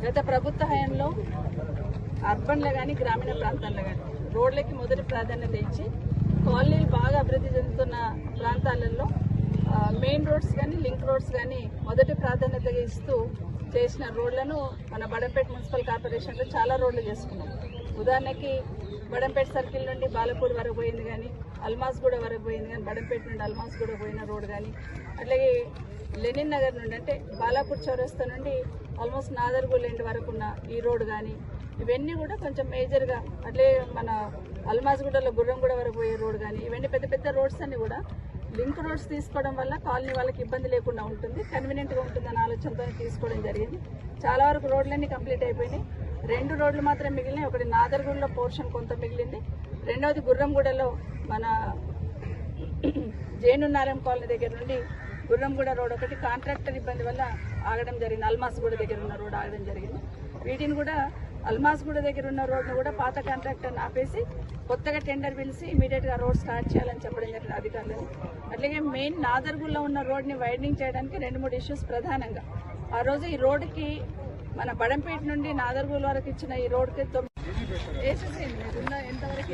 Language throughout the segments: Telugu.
గత ప్రభుత్వ హయాంలో అర్బన్లో కానీ గ్రామీణ ప్రాంతాల్లో కానీ రోడ్లకి మొదటి ప్రాధాన్యత ఇచ్చి కాలనీలు బాగా అభివృద్ధి చెందుతున్న ప్రాంతాలలో మెయిన్ రోడ్స్ కానీ లింక్ రోడ్స్ కానీ మొదటి ప్రాధాన్యతగా ఇస్తూ చేసిన రోడ్లను మన బడంపేట మున్సిపల్ కార్పొరేషన్లో చాలా రోడ్లు చేసుకున్నాం. ఉదాహరణకి బడంపేట సర్కిల్ నుండి బాలపూర్ వరకు పోయింది కానీ, అల్మాస్గూడ వరకు పోయింది కానీ, బడంపేట నుండి అల్మాస్గూడ పోయిన రోడ్ కానీ, అట్లాగే లెనిన్ నగర్ నుండి అంటే బాలాపూర్ చౌరస్తా నుండి ఆల్మోస్ట్ నాదర్గూల్ ఎండ్ వరకు ఉన్న ఈ రోడ్ కానీ, ఇవన్నీ కూడా కొంచెం మేజర్గా, అట్లే మన అల్మాస్గూడలో గుర్రంగూడ వరకు పోయే రోడ్ కానీ, ఇవన్నీ పెద్ద పెద్ద రోడ్స్ అన్ని కూడా లింక్ రోడ్స్ తీసుకోవడం వల్ల కాలనీ వాళ్ళకి ఇబ్బంది లేకుండా ఉంటుంది, కన్వీనియంట్గా ఉంటుందని ఆలోచనతో తీసుకోవడం జరిగింది. చాలా వరకు రోడ్లన్నీ కంప్లీట్ అయిపోయినాయి. 2 రోడ్లు మాత్రం మిగిలినాయి. ఒకటి నాదర్గూడలో పోర్షన్ కొంత మిగిలింది, రెండవది గుర్రంగూడలో మన జేనున్నారం కాలనీ దగ్గర నుండి గుర్రంగూడ రోడ్ ఒకటి కాంట్రాక్టర్ ఇబ్బంది వల్ల ఆగడం జరిగింది. అల్మాస్గూడ దగ్గర ఉన్న రోడ్ ఆగడం జరిగింది. వీటిని కూడా అల్మాస్గూడ దగ్గర ఉన్న రోడ్ను కూడా పాత కాంట్రాక్టర్ని ఆపేసి కొత్తగా టెండర్ పిలిచి ఇమీడియట్గా రోడ్ స్టార్ట్ చేయాలని చెప్పడం జరిగింది అధికారులను. అట్లాగే మెయిన్ నాదర్గూడలో ఉన్న రోడ్ని వైడనింగ్ చేయడానికి 2-3 ఇష్యూస్ ప్రధానంగా. ఆ రోజు ఈ రోడ్డుకి మన బడంపేట నుండి నాదర్గూల్ వరకు ఇచ్చిన ఈ రోడ్కి ఎంతవరకు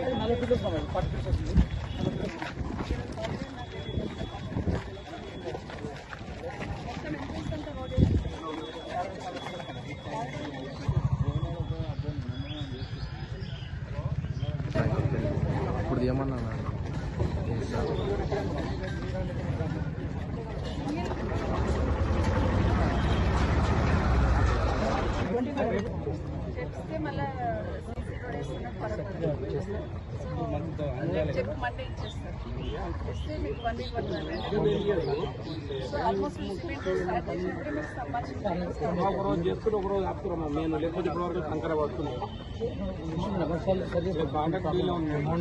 ఇప్పుడు ఏమన్నా చెప్తే మళ్ళీ చెక్ మండే ఇచ్చేస్తారు. ఇస్తే మీకు 1 వీక్ పడుతుంది. సో ఆల్మోస్ట్ మీకు సంబంధించి